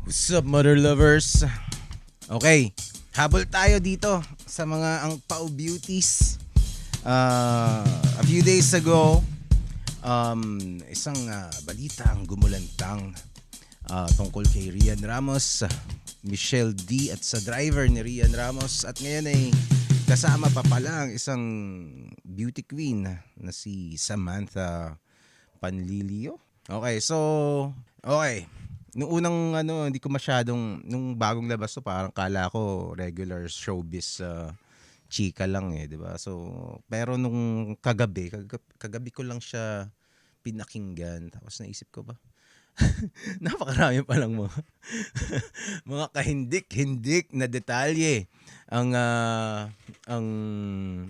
What's up, mother lovers? Okay, habol tayo dito sa mga ang Pau Beauties. A few days ago, isang balita ang gumulantang tungkol kay Rian Ramos, Michelle D at sa driver ni Rian Ramos. At ngayon ay kasama pa pala ang isang beauty queen na si Samantha Panlilio. Okay. Nung unang hindi ko masyadong, nung bagong labas to, parang kala ko regular showbiz chika lang di ba? So, pero nung kagabi ko lang siya pinakinggan. Tapos naisip ko ba, napakarami pa lang mga, mga kahindik-hindik na detalye ang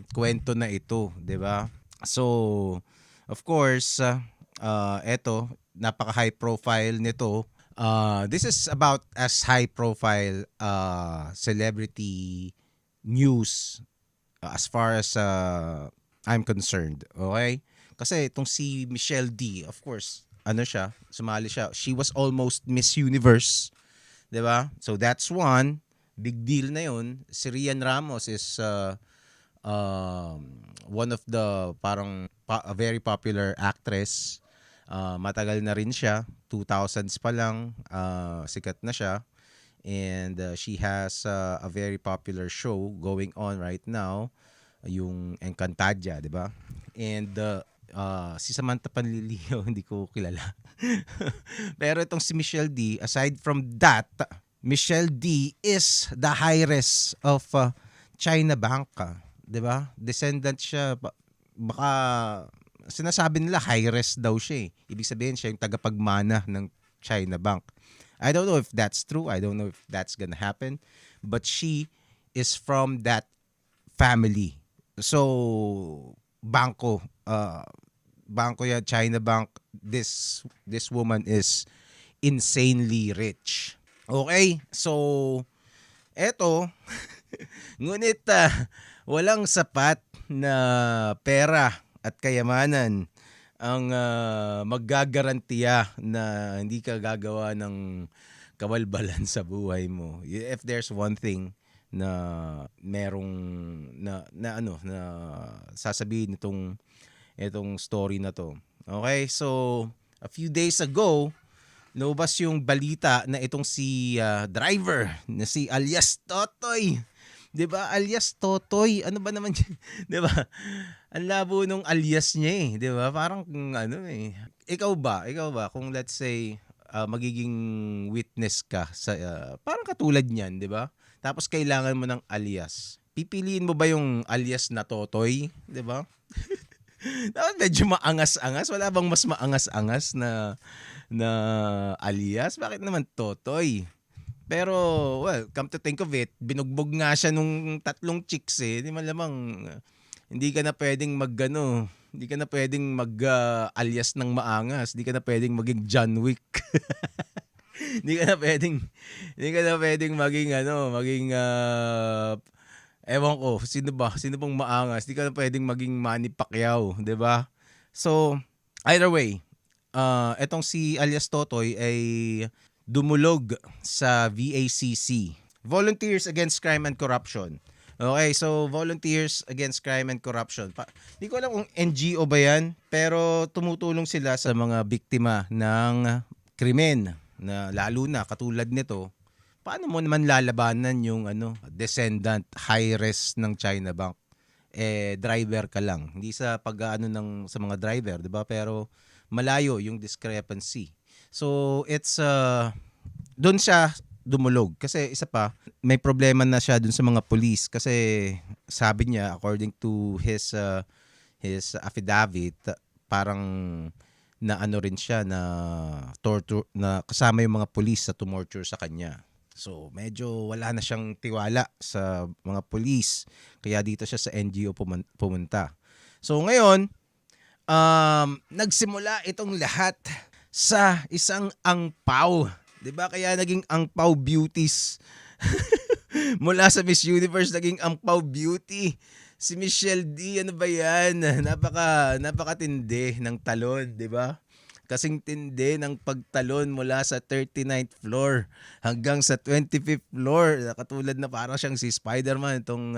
kwento na ito, di ba? So, of course, eto, napaka-high profile nito. This is about as high profile celebrity news as far as I'm concerned. Okay? Kasi itong si Michelle D, of course, sumali siya. She was almost Miss Universe. 'Di ba? So that's one. Big deal na yun. Si Rian Ramos is one of the a very popular actress. Matagal na rin siya, 2000s pa lang, sikat na siya. And she has a very popular show going on right now, yung Encantadia, di ba? And si Samantha Panlilio, hindi ko kilala. Pero itong si Michelle D, aside from that, Michelle D is the heiress of China Bank, di ba? Descendant siya, baka sinasabi nila high-res daw siya. Ibig sabihin siya yung tagapagmana ng China Bank. I don't know if that's true. I don't know if that's gonna happen. But she is from that family. So, Bangko yan, China Bank. This woman is insanely rich. Okay? So, eto, ngunit walang sapat na pera at kayamanan ang maggagarantiya na hindi ka gagawa ng kabalbalan sa buhay mo. If there's one thing na merong na sasabihin itong story na to. Okay? So, a few days ago, lumabas yung balita na itong si driver na si alias Totoy. 'Di ba? Alias Totoy. Ano ba naman 'yan? 'Di ba? Ang labo nung alias niya 'di ba? Parang Ikaw ba kung let's say magiging witness ka sa parang katulad niyan, 'di ba? Tapos kailangan mo ng alias. Pipiliin mo ba yung alias na Totoy, 'di ba? Dapat medyo maangas-angas. Wala bang mas maangas-angas na alias? Bakit naman Totoy? Pero, well, come to think of it, binugbog nga siya nung 3 chicks Di malamang, hindi ka na pwedeng hindi ka na pwedeng mag-alias ng maangas. Hindi ka na pwedeng maging John Wick. hindi ka na pwedeng maging ewan ko, sino bang maangas? Hindi ka na pwedeng maging Manny Pacquiao, 'di ba? So, either way, etong si alias Totoy ay dumulog sa VACC, Volunteers Against Crime and Corruption. Okay, so Volunteers Against Crime and Corruption. Hindi ko alam kung NGO ba yan, pero tumutulong sila sa mga biktima ng krimen na lalo na katulad nito. Paano mo naman lalabanan yung descendant high-res ng China Bank? Driver ka lang. Hindi sa sa mga driver, 'di ba? Pero malayo yung discrepancy. So, it's doon siya dumulog kasi isa pa, may problema na siya doon sa mga police kasi sabi niya according to his affidavit, parang na rin siya na torture, na kasama yung mga police sa tumorture sa kanya. So, medyo wala na siyang tiwala sa mga police. Kaya dito siya sa NGO pumunta. So, ngayon, nagsimula itong lahat sa isang angpaw. 'Di ba? Kaya naging angpaw beauties. Mula sa Miss Universe naging angpaw beauty. Si Michelle D, ano ba 'yan? Napakatindi ng talon, 'di ba? Kasing tindi ng pagtalon mula sa 39th floor hanggang sa 25th floor. Katulad na parang siyang si Spider-Man, itong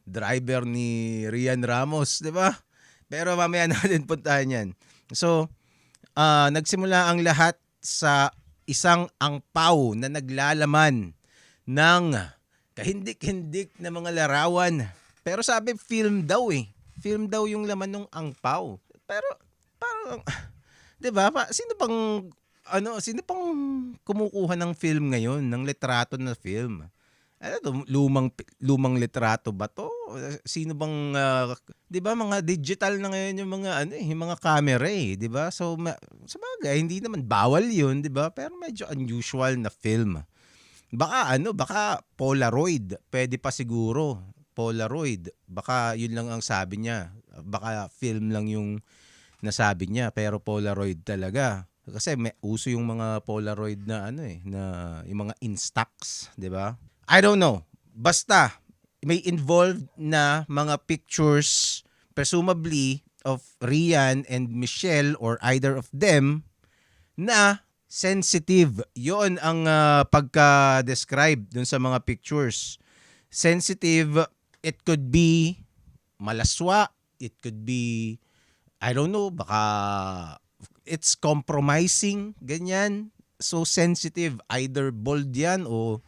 driver ni Rian Ramos, di ba? Pero mamaya natin puntahan yan. So, nagsimula ang lahat sa isang angpaw na naglalaman ng kahindik-hindik na mga larawan. Pero sabi, film daw eh. Film daw yung laman ng angpaw. Pero, parang, di ba? Sino pang kumukuha ng film ngayon, ng litrato na film? Ano to, lumang litrato ba to? Sino bang 'di ba mga digital na ngayon yung mga yung mga camera eh, 'di ba? So sabagay hindi naman bawal 'yun, 'di ba? Pero medyo unusual na film. Baka Polaroid, pwede pa siguro. Polaroid, baka 'yun lang ang sabi niya. Baka film lang yung nasabi niya, pero Polaroid talaga. Kasi may uso yung mga Polaroid na na yung mga Instax, 'di ba? I don't know. Basta may involved na mga pictures presumably of Rian and Michelle or either of them na sensitive. 'Yon ang pagka-describe dun sa mga pictures. Sensitive, it could be malaswa, it could be I don't know, baka it's compromising, ganyan. So sensitive, either bold yan o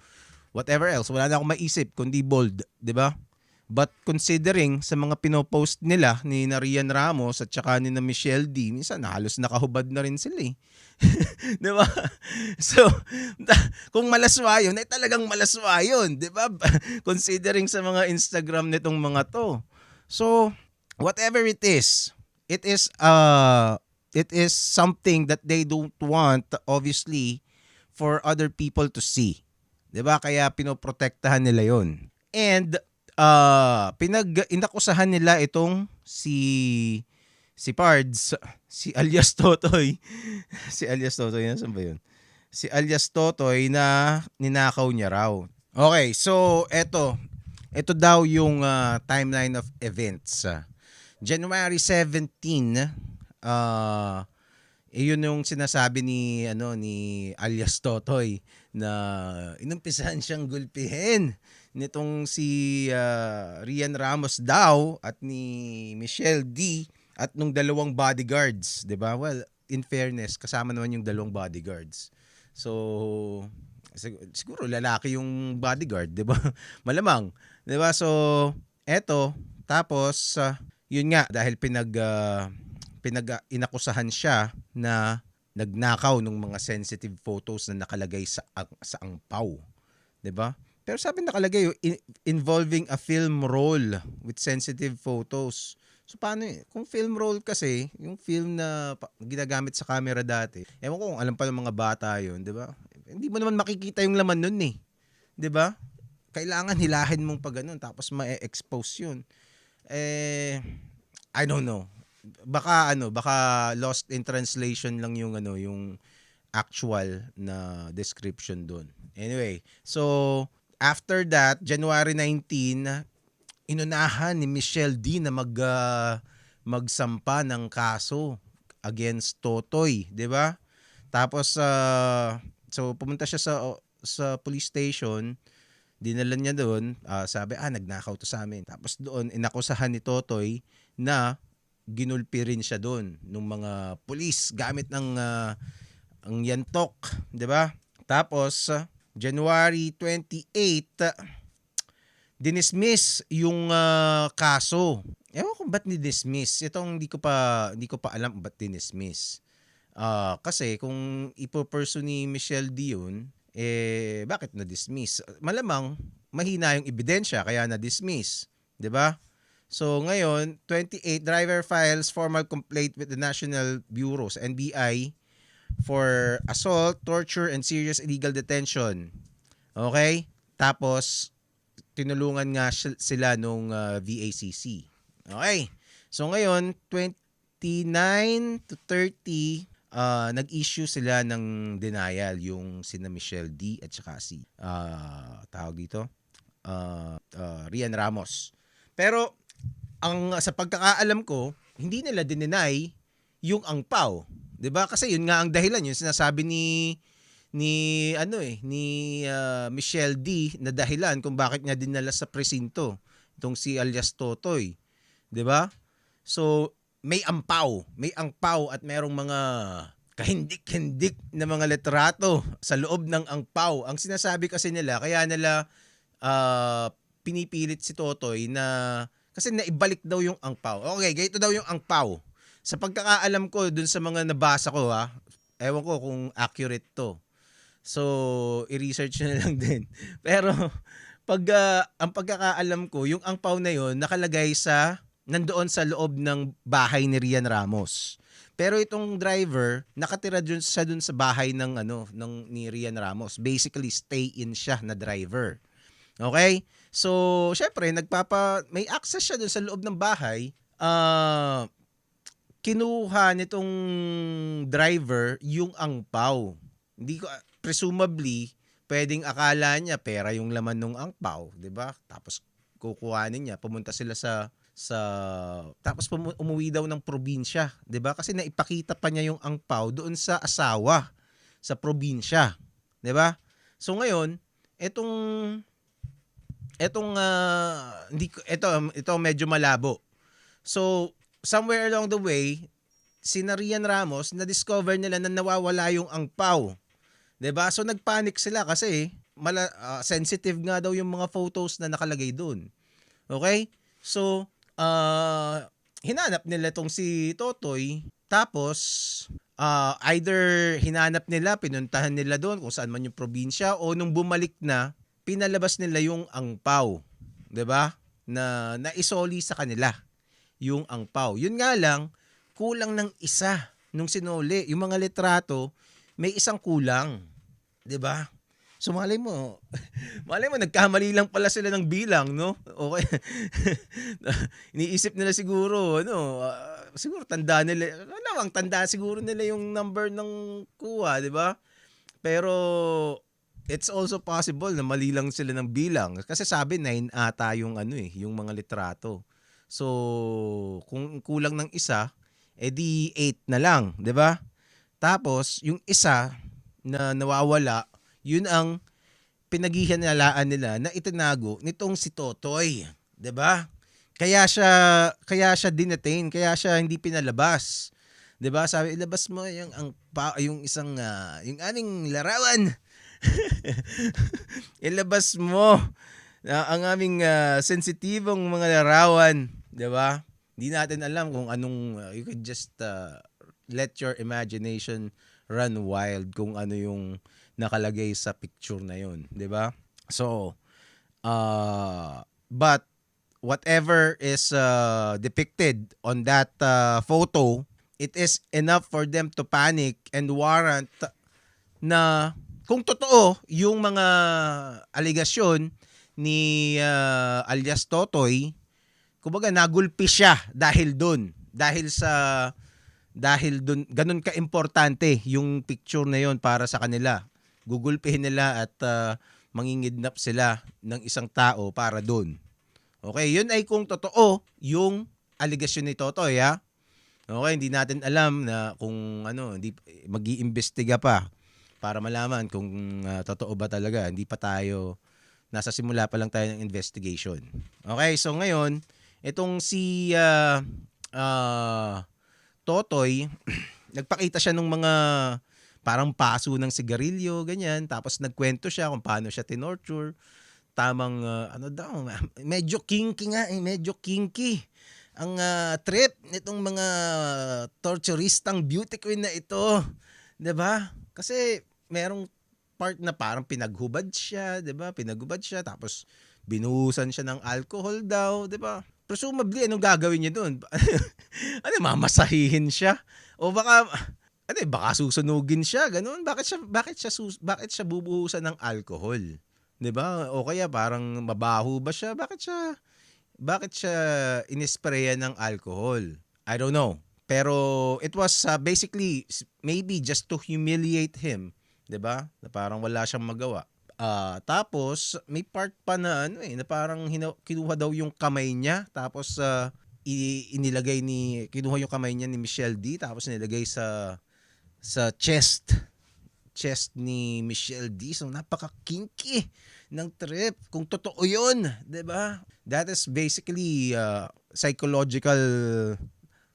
whatever else. Wala na akong maisip kundi bold, di ba? But considering sa mga pinopost nila ni Rian Ramos at saka ni na Michelle D, minsan halos nakahubad na rin sila eh. Di ba? So, kung malaswa yun, ay talagang malaswa yun, di ba? Considering sa mga Instagram nitong mga to. So, whatever it is something that they don't want, obviously, for other people to see. 'Di ba? Kaya pinoprotektahan nila 'yon. And inakusahan nila itong si Pards, si alias Totoy. Si alias Totoy, nasaan ba 'yun? Si alias Totoy na ninakaw niya raw. Okay, so ito daw yung timeline of events. January 17, yun yung sinasabi ni alias Totoy na inumpisahan siyang gulpihin nitong si Rian Ramos daw at ni Michelle D at nung dalawang bodyguards, 'di ba? Well, in fairness, kasama naman yung dalawang bodyguards. So siguro lalaki yung bodyguard, 'di ba? Malamang, 'di ba? So eto, tapos yun nga dahil inakusahan siya na nagnakaw ng mga sensitive photos na nakalagay sa angpaw, 'di ba? Pero sabi nakalagay involving a film roll with sensitive photos. So paano kung film roll kasi, yung film na ginagamit sa camera dati. Ewan ko kung alam pa ng mga bata 'yun, 'di ba? Hindi mo naman makikita yung laman nun eh. 'Di ba? Kailangan hilahin mong pa ganun tapos ma-expose 'yun. I don't know. Baka lost in translation lang yung yung actual na description doon. Anyway, so after that, January 19, inunahan ni Michelle D na magsampa ng kaso against Totoy, 'di ba? Tapos so pumunta siya sa police station, dinala niya doon, sabi nagnakaw to sa amin. Tapos doon inakusahan ni Totoy na ginulpi rin siya doon ng mga pulis gamit ng ang yantok, 'di ba? Tapos January 28, dinismiss yung kaso. Ewan ko ba't ni-dismiss. Itong hindi ko pa alam ba't dinismiss. Kasi kung ipo-pursue ni Michelle D yun, bakit na-dismiss? Malamang mahina yung ebidensya kaya na-dismiss, 'di ba? So ngayon, 28, driver files formal complaint with the National Bureaus, NBI, for assault, torture, and serious illegal detention. Okay? Tapos, tinulungan nga sila nung VACC. Okay? So ngayon, 29 to 30, nag-issue sila ng denial yung sina Michelle D at saka si tawag dito, Rian Ramos. Pero sa pagkakaalam ko, hindi nila dineny yung angpaw. 'Di ba? Kasi yun nga ang dahilan, yung sinasabi ni Michelle D na dahilan kung bakit niya dinala sa presinto itong si alias Totoy, 'di ba? So may angpaw at merong mga kahindik-hindik na mga litrato sa loob ng angpaw. Ang sinasabi kasi nila, kaya nila ah, pinipilit si Totoy na kasi naibalik daw yung angpaw. Okay, ganito daw yung angpaw. Sa pagkakaalam ko dun sa mga nabasa ko, ewan ko kung accurate to. So, i-research nyo na lang din. Pero ang pagkakaalam ko, yung angpaw na yon nakalagay nandoon sa loob ng bahay ni Rian Ramos. Pero itong driver, nakatira dun sa bahay ni Rian Ramos. Basically, stay in siya na driver. Okay? So, syempre, may access siya dun sa loob ng bahay. Kinuha nitong driver yung angpaw. Hindi ko, presumably, pwedeng akala niya pera yung laman ng angpaw, 'di ba? Tapos kukuhanin niya, pumunta sila tapos umuwi daw ng probinsya, 'di ba? Kasi naipakita pa niya yung angpaw doon sa asawa sa probinsya, 'di ba? So ngayon, hindi ko ito medyo malabo. So somewhere along the way, si Rian Ramos na discover nila na nawawala yung angpaw. 'Di ba? So nagpanic sila kasi sensitive nga daw yung mga photos na nakalagay doon. Okay? So hinanap nila tong si Totoy, tapos either hinanap nila, pinuntahan nila doon kung saan man yung probinsya, o nung bumalik na, pinalabas nila yung angpaw. 'Di ba? Na naisoli sa kanila yung angpaw. Yun nga lang, kulang ng isa nung sinuli. Yung mga litrato, may isang kulang. 'Di ba? So malay mo nagkamali lang pala sila ng bilang, no? Okay. Iniisip nila siguro, siguro tanda nila, tanda siguro nila yung number ng kuha, 'di ba? Pero it's also possible na mali lang sila ng bilang kasi sabi 9 ata yung yung mga litrato. So kung kulang ng isa, edi 8 na lang, 'di ba? Tapos yung isa na nawawala, yun ang pinaghihinalaan nila na itinago nitong si Totoy, 'di ba? Kaya siya dinetain, kaya siya hindi pinalabas. 'Di ba? Sabi, ilabas mo yung isang yung aming larawan. Ilabas mo ang aming sensitibong mga larawan, 'di ba? Hindi natin alam kung anong you could just let your imagination run wild kung ano yung nakalagay sa picture na yun, 'di ba? So, but whatever is depicted on that photo, it is enough for them to panic and warrant na kung totoo yung mga aligasyon ni alias Totoy, kumbaga nagulpi siya dahil doon. Dahil doon, ganun ka-importante yung picture na yon para sa kanila. Gugulpihin nila at mangingidnap sila ng isang tao para doon. Okay, yun ay kung totoo yung aligasyon ni Totoy, ha? Okay, hindi natin alam na kung hindi mag-iimbestiga pa para malaman kung totoo ba talaga. Hindi pa tayo, nasa simula pa lang tayo ng investigation. Okay, so ngayon, itong si Totoy, nagpakita siya ng mga parang paso ng sigarilyo, ganyan. Tapos nagkwento siya kung paano siya tinorture. Tamang, medyo kinky nga medyo kinky. Ang trip nitong mga torturistang beauty queen na ito. 'Di ba? Kasi merong part na parang pinaghubad siya, 'di ba? Pinaghubad siya, tapos binuhusan siya ng alcohol daw, 'di ba? Presumably, anong gagawin niya doon? Mamasahihin siya? O baka susunugin siya, ganun. Bakit siya bubuhusan ng alcohol? 'Di ba? O kaya parang mabaho ba siya? Bakit siya inisprayan ng alcohol? I don't know. Pero it was basically maybe just to humiliate him, 'di ba? Na parang wala siyang magawa. Tapos may part pa na na parang kinuha daw yung kamay niya, tapos kinuha yung kamay niya ni Michelle D, tapos nilagay sa sa chest ni Michelle D. So napaka-kinky ng trip kung totoo 'yun, 'di ba? That is basically psychological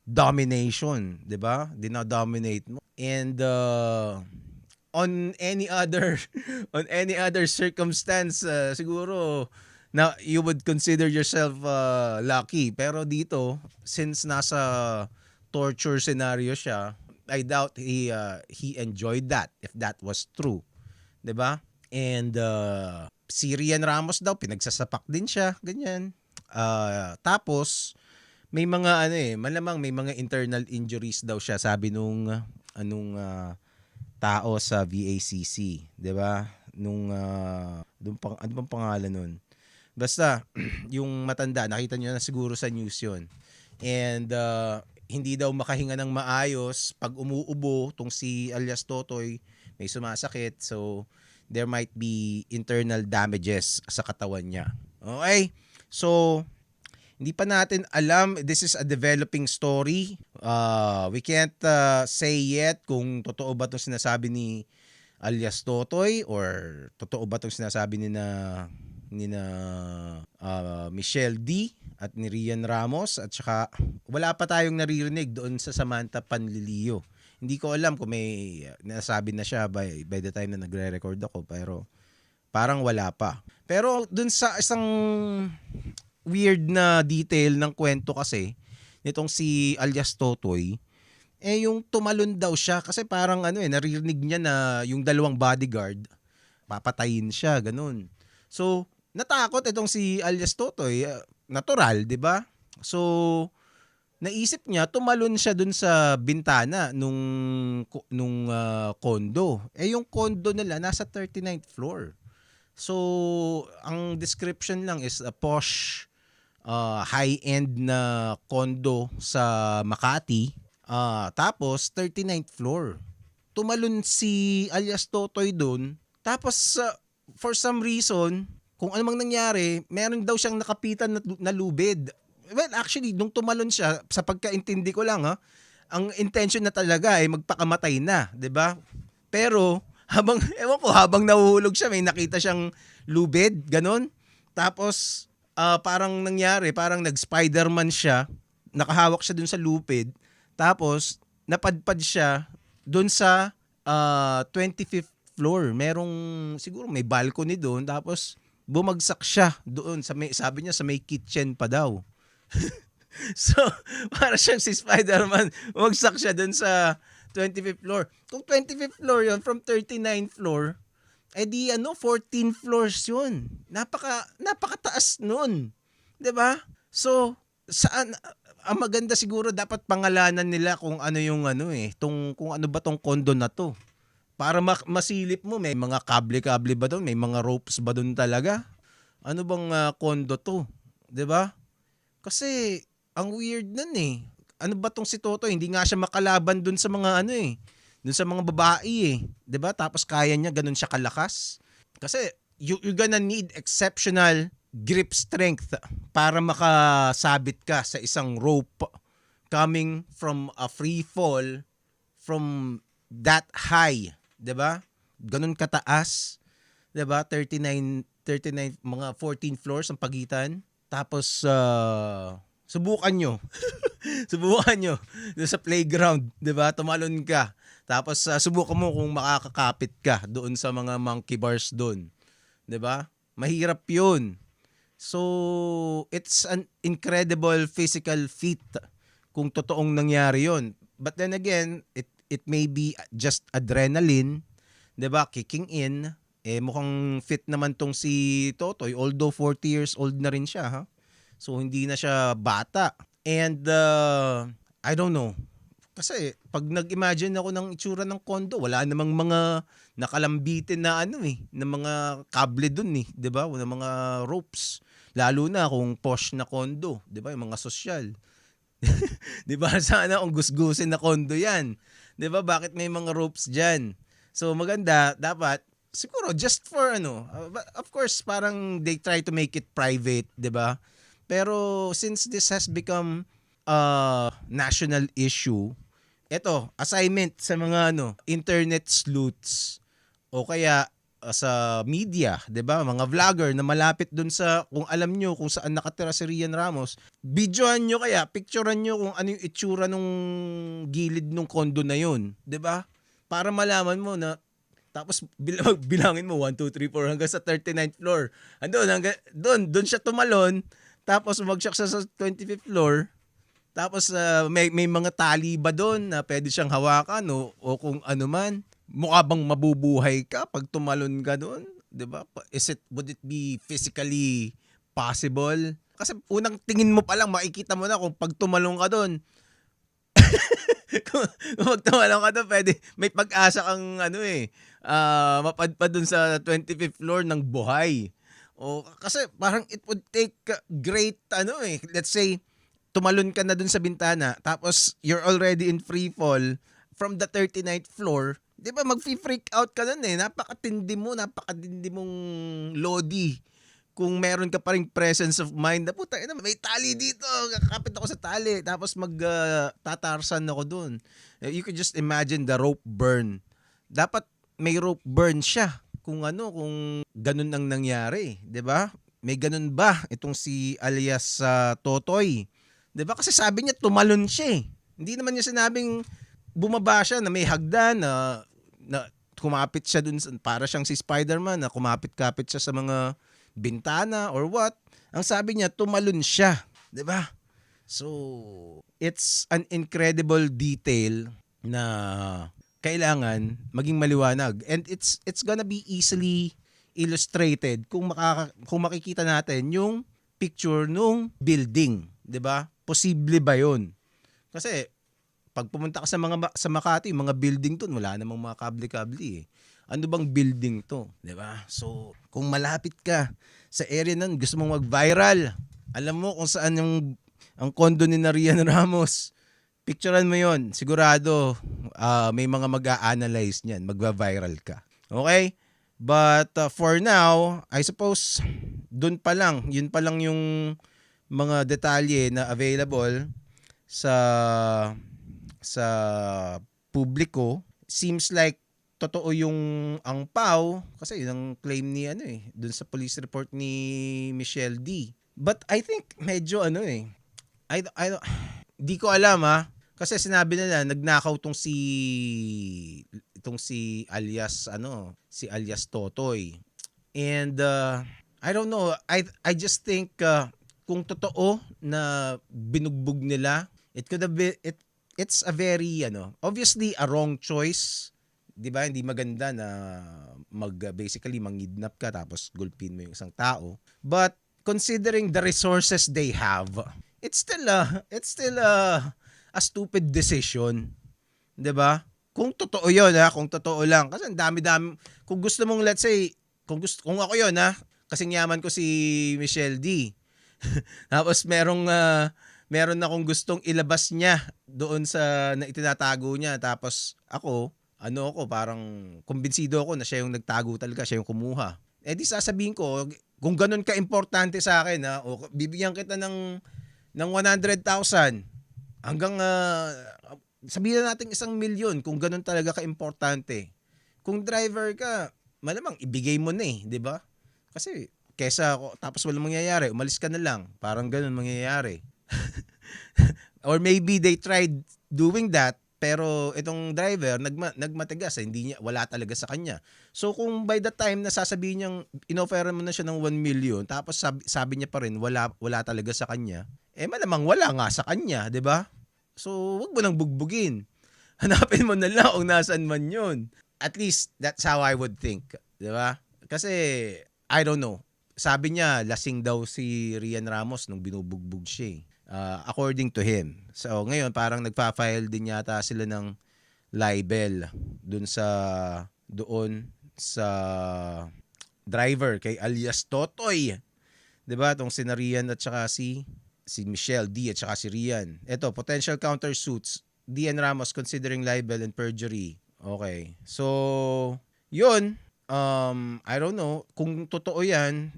domination, 'di ba? Dina-dominate mo. And on any other on any other circumstance siguro na you would consider yourself lucky, pero dito since nasa torture scenario siya, I doubt he enjoyed that if that was true, 'di ba? And si Rian Ramos daw pinagsasapak din siya, ganyan. Tapos may mga malamang may mga internal injuries daw siya, sabi nung tao sa VACC, 'di ba? Ano bang pangalan nun? Basta yung matanda, nakita niyo na siguro sa news 'yon. And hindi daw makahinga ng maayos pag umuubo tong si alias Totoy, may sumasakit. So there might be internal damages sa katawan niya. Okay? So hindi pa natin alam. This is a developing story. We can't say yet kung totoo ba itong sinasabi ni alias Totoy or totoo ba itong sinasabi ni na Michelle D at ni Rian Ramos, at saka wala pa tayong naririnig doon sa Samantha Panlilio. Hindi ko alam kung may nasabi na siya by the time na nagre-record ako, pero parang wala pa. Pero doon sa isang weird na detail ng kwento kasi nitong si alias Totoy, yung tumalon daw siya kasi parang naririnig niya na yung dalawang bodyguard papatayin siya, ganun. So natakot itong si alias Totoy, natural, 'di ba? So naisip niya tumalon siya dun sa bintana nung condo. Yung condo nila nasa 39th floor. So ang description lang is a posh high-end na condo sa Makati. Tapos 39th floor. Tumalon si alias Totoy dun. Tapos for some reason, kung ano mang nangyari, meron daw siyang nakapitan na lubid. Well, actually, nung tumalon siya, sa pagkaintindi ko lang, ang intention na talaga ay magpakamatay na, 'di ba? Pero habang nahuhulog siya, may nakita siyang lubid, ganun. Tapos parang nangyari, parang nag-Spider-Man siya, nakahawak siya dun sa lupid, tapos napadpad siya dun sa 25th floor. Merong siguro may balcony doon, tapos bumagsak siya doon sa may, sabi niya sa may kitchen pa daw. So, para siyang si Spider-Man, bumagsak siya doon sa 25th floor. Kung 25th floor yun, from 39th floor, di 14 floors yun. Napakataas nun. 'Di ba? So, saan ang maganda siguro dapat pangalanan nila kung ano yung kung ano ba tong condo na to. Para masilip mo, may mga kable-kable ba doon? May mga ropes ba doon talaga? Ano bang condo to? 'Di ba? Kasi ang weird nun eh. Ano ba tong si Toto? Hindi nga siya makalaban doon sa mga doon sa mga babae 'di ba? Tapos kaya niya ganun siya kalakas. Kasi you're gonna need exceptional grip strength para makasabit ka sa isang rope coming from a free fall from that high. 'Di ba? Ganun kataas, 'di ba? 39 mga 14 floors ang pagitan. Tapos subukan nyo. Subukan nyo doon sa playground, 'di ba? Tumalon ka. Tapos subukan mo kung makakakapit ka doon sa mga monkey bars doon, 'di ba? Mahirap 'yun. So, it's an incredible physical feat kung totoong nangyari 'yon. But then again, it may be just adrenaline, 'di ba, kicking in. Mukhang fit naman tong si Totoy, although 40 years old na rin siya, ha. So hindi na siya bata. And I don't know. Kasi pag nag-imagine ako ng itsura ng condo, wala namang mga nakalambitin na na mga kable dun 'di ba? Wala mga ropes. Lalo na kung posh na condo, 'di ba? Yung mga sosyal. 'Di ba? Sana kung gusgusin na condo 'yan. 'Di ba? Bakit may mga ropes diyan? So maganda dapat siguro just for of course parang they try to make it private, 'di ba? Pero since this has become a national issue, Eto, assignment sa mga internet sleuths o kaya sa media, 'di ba? Mga vlogger na malapit dun sa kung alam nyo kung saan nakatira si Rian Ramos, videoan nyo kaya, picturean nyo kung ano yung itsura nung gilid nung kondo na yun, 'di ba? Para malaman mo na tapos bilangin mo 1 2 3 4 hanggang sa 39th floor. Andun hanggang doon siya tumalon tapos umagsak siya sa 25th floor. Tapos may mga tali ba doon na pwede siyang hawakan o kung ano man. Mukha bang mabubuhay ka pag tumalon ka doon? 'Di ba? Would it be physically possible? Kasi unang tingin mo pa lang makikita mo na kung pag tumalon ka doon, kung pag tumalon ka doon, pwede may pag-asa kang mapadpad doon sa 25th floor ng buhay. O kasi parang it would take great let's say tumalon ka na dun sa bintana tapos you're already in free fall from the 39th floor, 'di ba mag-freak out ka nun napakatindi mong lodi. Kung meron ka pa ring presence of mind na puta ina may tali dito, kakapit ako sa tali tapos tatarsan ako dun. You could just imagine the rope burn. Dapat may rope burn siya kung ganun ang nangyari, 'di ba? May ganun ba itong si alias Totoy? 'Di ba? Kasi sabi niya tumalon siya eh. Hindi naman niya sinabing bumaba siya na may hagdan na kumapit siya dun para siyang si Spider-Man na kumapit-kapit siya sa mga bintana or what. Ang sabi niya tumalon siya, 'di ba? So, it's an incredible detail na kailangan maging maliwanag and it's gonna be easily illustrated kung makikita natin yung picture nung building, 'di ba? Posible ba 'yon? Kasi pag pumunta ka sa Makati, mga building doon wala namang mga kable-kable eh. Ano bang building 'to, 'di ba? So, kung malapit ka sa area nun, gusto mong mag-viral, alam mo kung saan ang kondo ni Rian Ramos. Picturean mo 'yon. Sigurado may mga mag-a-analyze niyan, magva-viral ka. Okay? But for now, I suppose yun pa lang yung mga detalye na available sa publiko. Seems like totoo yung ang PAW kasi yun ang claim ni dun sa police report ni Michelle D. But I think medyo di ko alam kasi sinabi nila nagnakaw itong si alias Totoy. And I don't know, I just think kung totoo na binugbog nila, it's a very obviously a wrong choice, 'di ba? Hindi maganda na basically mangidnap ka tapos gulpin mo yung isang tao. But considering the resources they have, it's still a stupid decision, 'di ba? Kung totoo 'yon kung totoo lang kasi ang dami-dami kung gusto mong let's say kung ako 'yon kasing yaman ko si Michelle D. Tapos meron akong gustong ilabas niya doon sa na itinatago niya tapos ako parang kumbinsido ako na siya yung nagtago talaga, siya yung kumuha. Eh di sasabihin ko kung ganun ka importante sa akin o bibigyan kita ng 100,000 hanggang sabihin natin 1,000,000 kung ganun talaga ka-importante. Kung driver ka, malamang ibigay mo na 'di ba? Kasi kesa tapos walang mangyayari, umalis ka na lang. Parang ganun mangyayari. Or maybe they tried doing that pero itong driver nagmatigas wala talaga sa kanya. So kung by the time na sasabihin niyang inofferan mo na siya ng 1,000,000 tapos sabi niya pa rin wala talaga sa kanya, malamang wala nga sa kanya, 'di ba? So wag mo nang bugbugin. Hanapin mo na lang kung nasaan man 'yun. At least that's how I would think, 'di ba? Kasi I don't know. Sabi niya lasing daw si Rian Ramos nung binubugbog siya. According to him. So ngayon parang nagfa-file din yata sila ng libel doon sa driver kay alias Totoy. 'Di ba? Tong si Rian at saka si Michelle D at saka si Rian. Ito, potential countersuits. Rian Ramos considering libel and perjury. Okay. So, 'yun. I don't know kung totoo 'yan.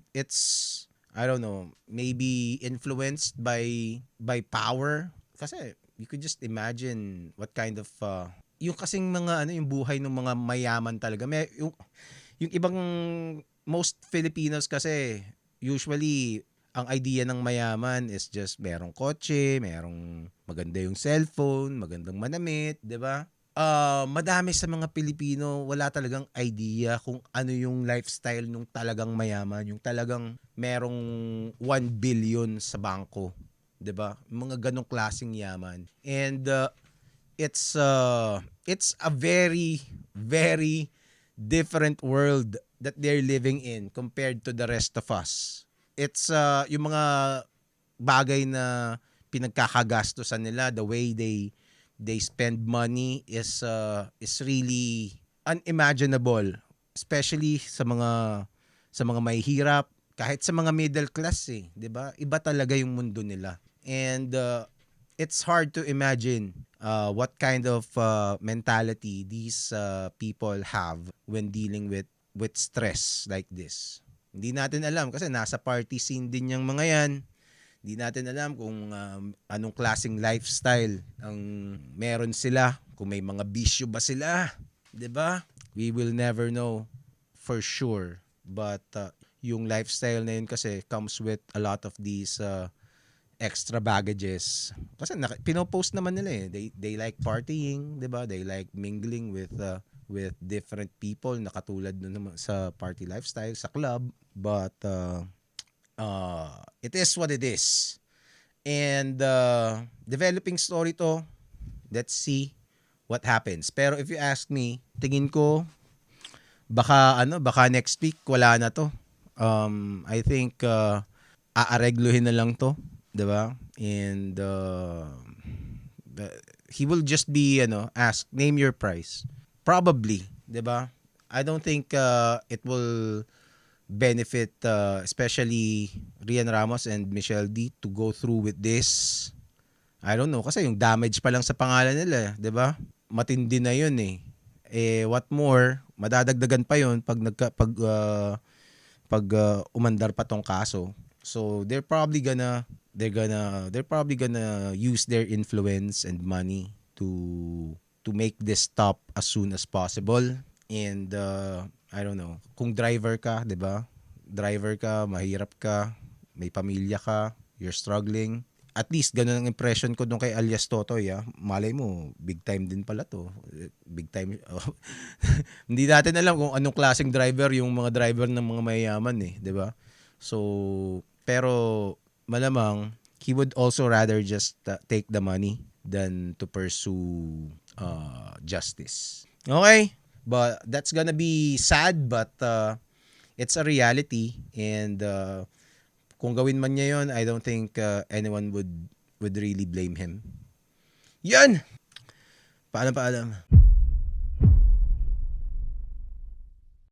I don't know, maybe influenced by power kasi you could just imagine what kind of yung kasing mga yung buhay ng mga mayaman talaga. Yung ibang most Filipinos kasi usually ang idea ng mayaman is just merong kotse, merong maganda yung cellphone, magandang manamit, 'di ba? Madami sa mga Pilipino wala talagang idea kung ano yung lifestyle nung talagang mayaman, yung talagang merong 1 billion sa bangko, 'di ba? Mga ganong klaseng yaman. And it's a very very different world that they're living in compared to the rest of us. It's yung mga bagay na pinagkakagastusan nila, the way they spend money is really unimaginable, especially sa mga mahihirap, kahit sa mga middle class 'di ba? Iba talaga yung mundo nila. And it's hard to imagine what kind of mentality these people have when dealing with stress like this. Hindi natin alam kasi nasa party scene din yung mga yan. Hindi natin alam kung anong klaseng lifestyle ang meron sila, kung may mga bisyo ba sila, 'di ba? We will never know for sure. But yung lifestyle na yun kasi comes with a lot of these extra baggages. Kasi pinopost naman nila They like partying, 'di ba? They like mingling with different people na katulad nun sa party lifestyle sa club. But it is what it is. And developing story to. Let's see what happens. Pero if you ask me, tingin ko baka next week wala na to. I think aaregluhin na lang to, 'di ba? And he will just be ask, name your price. Probably, 'di ba? I don't think it will benefit especially Rian Ramos and Michelle D to go through with this. I don't know kasi yung damage pa lang sa pangalan nila, 'di ba? Matindi na 'yun what more, madadagdagan pa 'yun pag umandar pa tong kaso. So they're probably gonna use their influence and money to make this stop as soon as possible. And I don't know, kung driver ka, 'di ba? Driver ka, mahirap ka, may pamilya ka, you're struggling. At least ganun ang impression ko dun kay alias Totoy. Malay mo, big time din pala to. Big time. Hindi natin alam kung anong klaseng driver yung mga driver ng mga mayayaman 'di ba? So, pero malamang he would also rather just take the money than to pursue justice. Okay? But that's gonna be sad, but it's a reality. And kung gawin man niya yun, I don't think anyone would really blame him. Yan! Paalam.